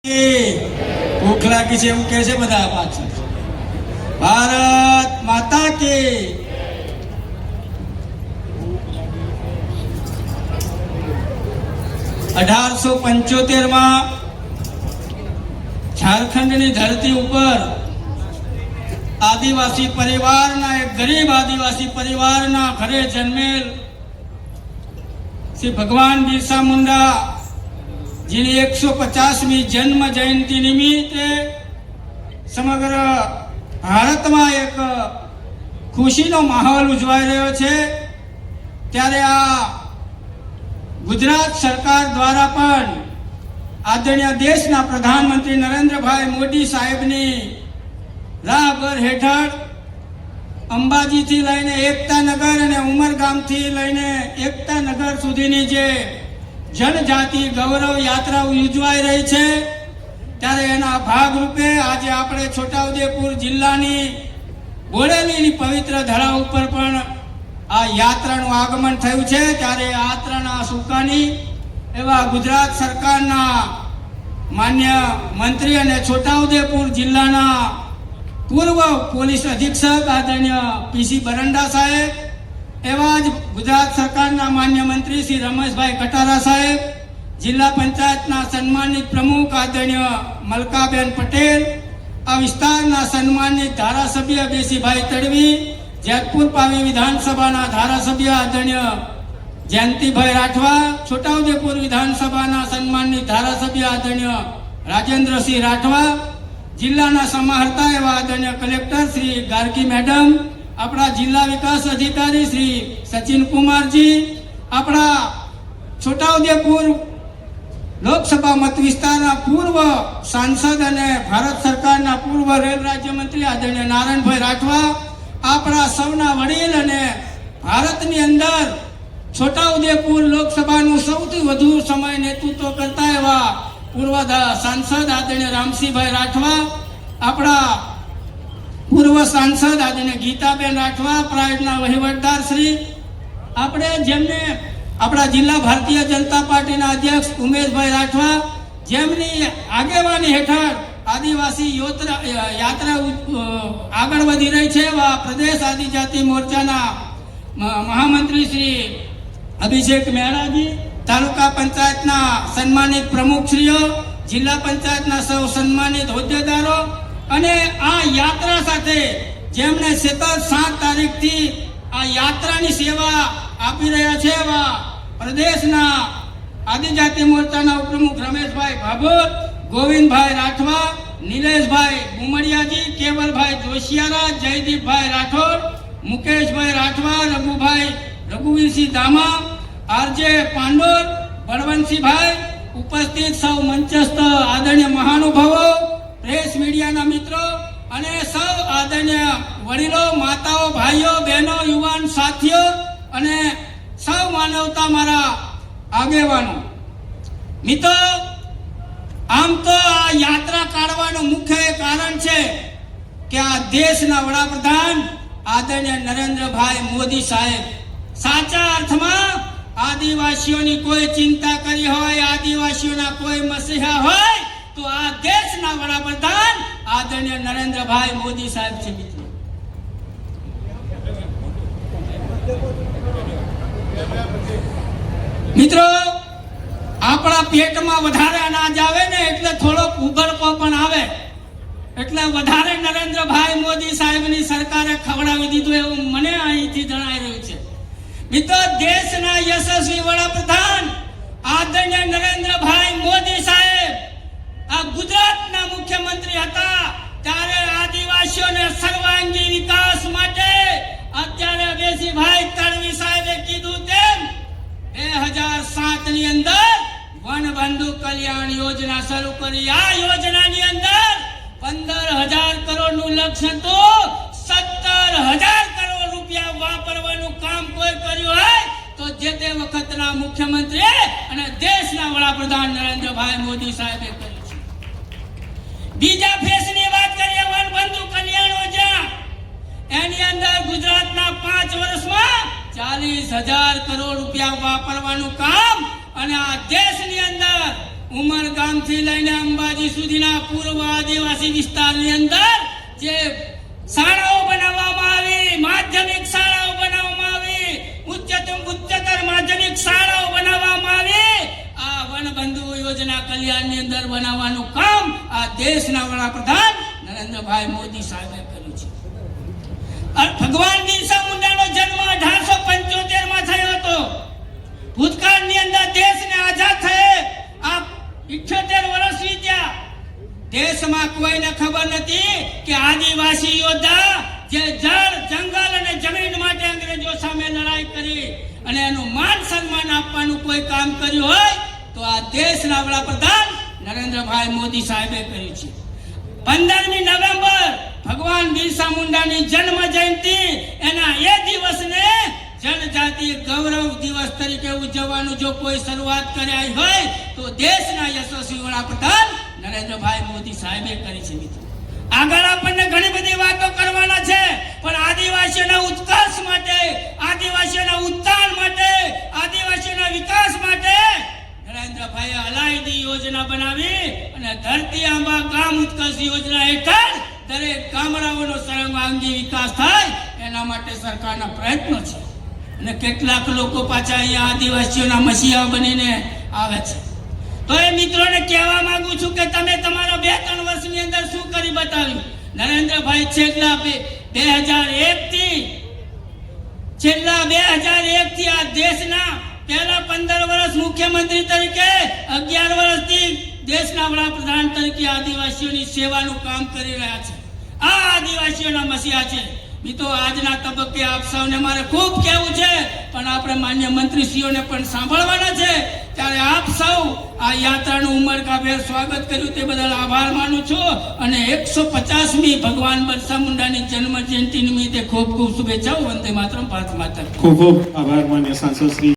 ભૂખ લાગી છે એવું કહે છે બધા પાછળ. ભારત માતા કી. માં ઝારખંડની ધરતી ઉપર આદિવાસી પરિવારના એક ગરીબ આદિવાસી પરિવારના ઘરે જન્મેલ શ્રી ભગવાન બિરસા મુંડા જેની 150મી જન્મ જયંતિ નિમિત્તે સમગ્ર ભારતમાં એક ખુશીનો માહોલ ઉજવાઈ રહ્યો છે. ત્યારે આ ગુજરાત સરકાર દ્વારા પણ આદરણીય દેશના પ્રધાનમંત્રી નરેન્દ્રભાઈ મોદી સાહેબની રાહબર હેઠળ અંબાજીથી લઈને એકતાનગર અને ઉમરગામથી લઈને એકતાનગર સુધીની જે જનજાતિ ગૌરવ યાત્રા યોજવાઈ રહી છે, ત્યારે એના ભાગરૂપે આજે આપણે છોટાઉદેપુર જિલ્લાની બોડેલીની પવિત્ર ધરા ઉપર પણ આ યાત્રાનું આગમન થયું છે. ત્યારે યાત્રાના સુકાની એવા ગુજરાત સરકારના માન્ય મંત્રી અને છોટાઉદેપુર જિલ્લાના પૂર્વ પોલીસ અધિક્ષક આદરણીય પીસી બરંડા સાહેબ, એવા જ ગુજરાત સરકારના માન્ય મંત્રી શ્રી રમેશભાઈ કટારા સાહેબ, જિલ્લા પંચાયતના સન્માનિત પ્રમુખ આદરણીય મલકાબેન પટેલ, આ વિસ્તારના સન્માનિત ધારાસભ્ય બેસીભાઈ તડવી, જેતપુર પાવી વિધાનસભાના ધારાસભ્ય આદરણીય જયંતિભાઈ રાઠવા, છોટાઉદેપુર વિધાનસભાના સન્માનિત ધારાસભ્ય આદરણીય રાજેન્દ્રસિંહ રાઠવા, જિલ્લાના સમાહર્તા એવા આદરણીય કલેક્ટર શ્રી ગાર્ગી મેડમ, આપણા જિલ્લા વિકાસ અધિકારી શ્રી સચિન કુમારજી, આપણા છોટાઉદેપુર લોકસભા મત વિસ્તારના પૂર્વ સાંસદ અને ભારત સરકારના પૂર્વ રેલ રાજ્યમંત્રી આદરણીય નારાયણભાઈ રાઠવા, આપણા સૌના વડીલ અને ભારતની અંદર છોટાઉદેપુર લોકસભાનું સૌથી વધુ સમય નેતૃત્વ કરતા એવા પૂર્વ સાંસદ આદરણીય રામસિંહભાઈ રાઠવા, આપણા પૂર્વ સાંસદ આદરણીય ગીતાબેન રાઠવા, પ્રાઇડના વહીવટદાર શ્રી, આપણે જેમને આપણા જિલ્લા ભારતીય જનતા પાર્ટીના અધ્યક્ષ ઉમેશભાઈ રાઠવા, જેમની આગેવાની હેઠળ આદિવાસી યાત્રા આગળ વધી રહી છે, એવા પ્રદેશ આદિજાતિ મોરચાના મહામંત્રી શ્રી અભિષેક મેળાજી, તાલુકા પંચાયતના સન્માનિત પ્રમુખશ્રીઓ, જિલ્લા પંચાયતના સૌ સન્માનિત હોદ્દેદારો અને આ યાત્રા સાથે જેમણે સતત 7 તારીખથી આ યાત્રાની સેવા આપી રહ્યા છે, એવા પ્રદેશના આદિજાતિ મોરચાના ઉપપ્રમુખ રમેશભાઈ ભાભોર, ગોવિંદભાઈ રાઠવા, નિલેશભાઈ ગુમડિયાજી, કેવલભાઈ જોશિયારા, જયદીપભાઈ રાઠોડ, મુકેશભાઈ રાઠવા, રઘુવીરસિંહ ધામા, આરજે પાંડોર, બળવંતસિંહભાઈ, ઉપસ્થિત સૌ મંચસ્થ આદરણીય મહાનુભાવો, પ્રેસ મીડિયાના મિત્રો અને સૌ આદરણીય વડીલો, માતાઓ, ભાઈઓ, બહેનો, યુવાન સાથીઓ અને સૌ માનવતા મારા આગેવાનો મિત્રો, આમ તો આ યાત્રા કાઢવાનું મુખ્ય કારણ છે કે આ દેશના વડાપ્રધાન આદરણીય નરેન્દ્રભાઈ મોદી સાહેબ સાચા અર્થમાં આદિવાસીઓની કોઈ ચિંતા કરી હોય, આદિવાસીઓના કોઈ મસીહા હોય તો આ દેશના વડાપ્રધાન આદરણીય નરેન્દ્રભાઈ મોદી સાહેબ છે. મિત્રો આપણા પેટમાં વધારે અનાજ આવે ને એટલે થોડોક ઉગડપો પણ આવે, એટલે વધારે નરેન્દ્રભાઈ મોદી સાહેબની સરકારે ખવડાવી દીધું એવું મને અહીંથી જણાઈ રહ્યું છે. મિત્રો દેશના યશસ્વી વડાપ્રધાન આદરણીય નરેન્દ્રભાઈ મોદી સાહેબ આ ગુજરાતના મુખ્યમંત્રી હતા ત્યારે આદિવાસીઓને સર્વાંગી વિકાસ માટે અત્યારે બેસીભાઈ તડવી સાહેબે કીધું તેમ 2007 ની અંદર વનબંધુ કલ્યાણ યોજના શરૂ કરી. આ યોજનાની અંદર 15,000 કરોડનું લક્ષ્ય હતું. 17,000 કરોડ રૂપિયા વાપરવાનું કામ કોઈ કર્યું હોય તો જે તે વખતના મુખ્યમંત્રી અને દેશના વડાપ્રધાન નરેન્દ્રભાઈ મોદી સાહેબે કર્યું છે. બીજા ફેસની વાત કરીએ, વનબંધુ કલ્યાણ યોજના, એની અંદર ગુજરાતના 5 વર્ષમાં 40,000 કરોડ રૂપિયા વાપરવાનું કામ અને આ દેશની અંદર ઉમરગામથી લઈને અંબાજી સુધીના પૂર્વ આદિવાસી વિસ્તારની અંદર જે શાળાઓ બનાવવામાં આવી, માધ્યમિક શાળાઓ બનાવવામાં આવી, ઉચ્ચતર માધ્યમિક શાળાઓ બનાવવામાં આવી, આ વનબંધુ યોજના કલ્યાણની અંદર બનાવવાનું કામ આ દેશના વડાપ્રધાન નરેન્દ્રભાઈ મોદી સાહેબે કર્યું છે. ભગવાન બિરસા મુંડાનો જન્મ 1875 માં થયો હતો. ભૂતકાળની અંદર દેશને આઝાદ થયે આ 78 વર્ષ વીત્યા. દેશમાં કોઈને ખબર નથી કે આદિવાસી યોદ્ધા જે જળ, જંગલ અને જમીન માટે અંગ્રેજો સામે લડાઈ કરી અને એનું માન સન્માન આપવાનું કોઈ કામ કર્યું હોય તો આ દેશના વડાપ્રધાન નરેન્દ્રભાઈ મોદી સાહેબે કર્યું છે. 15મી નવેમ્બર ભગવાન બિરસા મુંડાની જન્મ જયંતિ, એના એ દિવસને જનજાતિ ગૌરવ દિવસ તરીકે ઉજવવાનું જો કોઈ શરૂઆત કર્યા હોય તો દેશના યશસ્વી વડાપ્રધાન નરેન્દ્રભાઈ મોદી સાહેબે કરી છે. મિત્રો, આગળ આપણને ઘણી બધી વાતો કરવાના છે, પણ આદિવાસીઓના ઉત્કર્ષ માટે, આદિવાસીઓના ઉત્થાન માટે, આદિવાસીઓના વિકાસ માટે નરેન્દ્રભાઈએ અલાયદી યોજના બનાવી અને ધરતી આંબા ગામ ઉત્કર્ષ યોજના હેઠળ દરેક ગામડાઓનો સર્વાંગી વિકાસ થાય એના માટે સરકારના પ્રયત્નો છે. અને કેટલાક લોકો પાછા અહીંયા આદિવાસીઓના મસીહા બનીને આવે છે. તો એ મિત્રોને કહેવા માંગુ છું કે તમે તમારા 2-3 વર્ષની અંદર શું કરી બતાવ્યું. નરેન્દ્રભાઈ છેલ્લા 2001 થી આ દેશના પહેલા 15 વર્ષ મુખ્યમંત્રી તરીકે, 11 વર્ષથી દેશના વડાપ્રધાન તરીકે આદિવાસીઓની સેવાનું કામ કરી રહ્યા છે. આ આદિવાસીઓના મસીહા છે. મિત્રો, આજના તબક્કે આપ સૌને મારે ખૂબ કહેવું છે, પણ આપણે માન્ય મંત્રીશ્રીઓને પણ સાંભળવાના છે. ત્યારે આપ સૌ આ યાત્રાનું ઉમળકાભેર સ્વાગત કર્યું તે બદલ આભાર માનું છું અને 150મી ભગવાન બિરસા મુંડાની જન્મ જયંતિ નિમિત્તે ખૂબ ખૂબ શુભેચ્છાઓ. વંદે માતરમ, ભારત માતા. ખૂબ ખૂબ આભાર માન્ય સાંસદ શ્રી.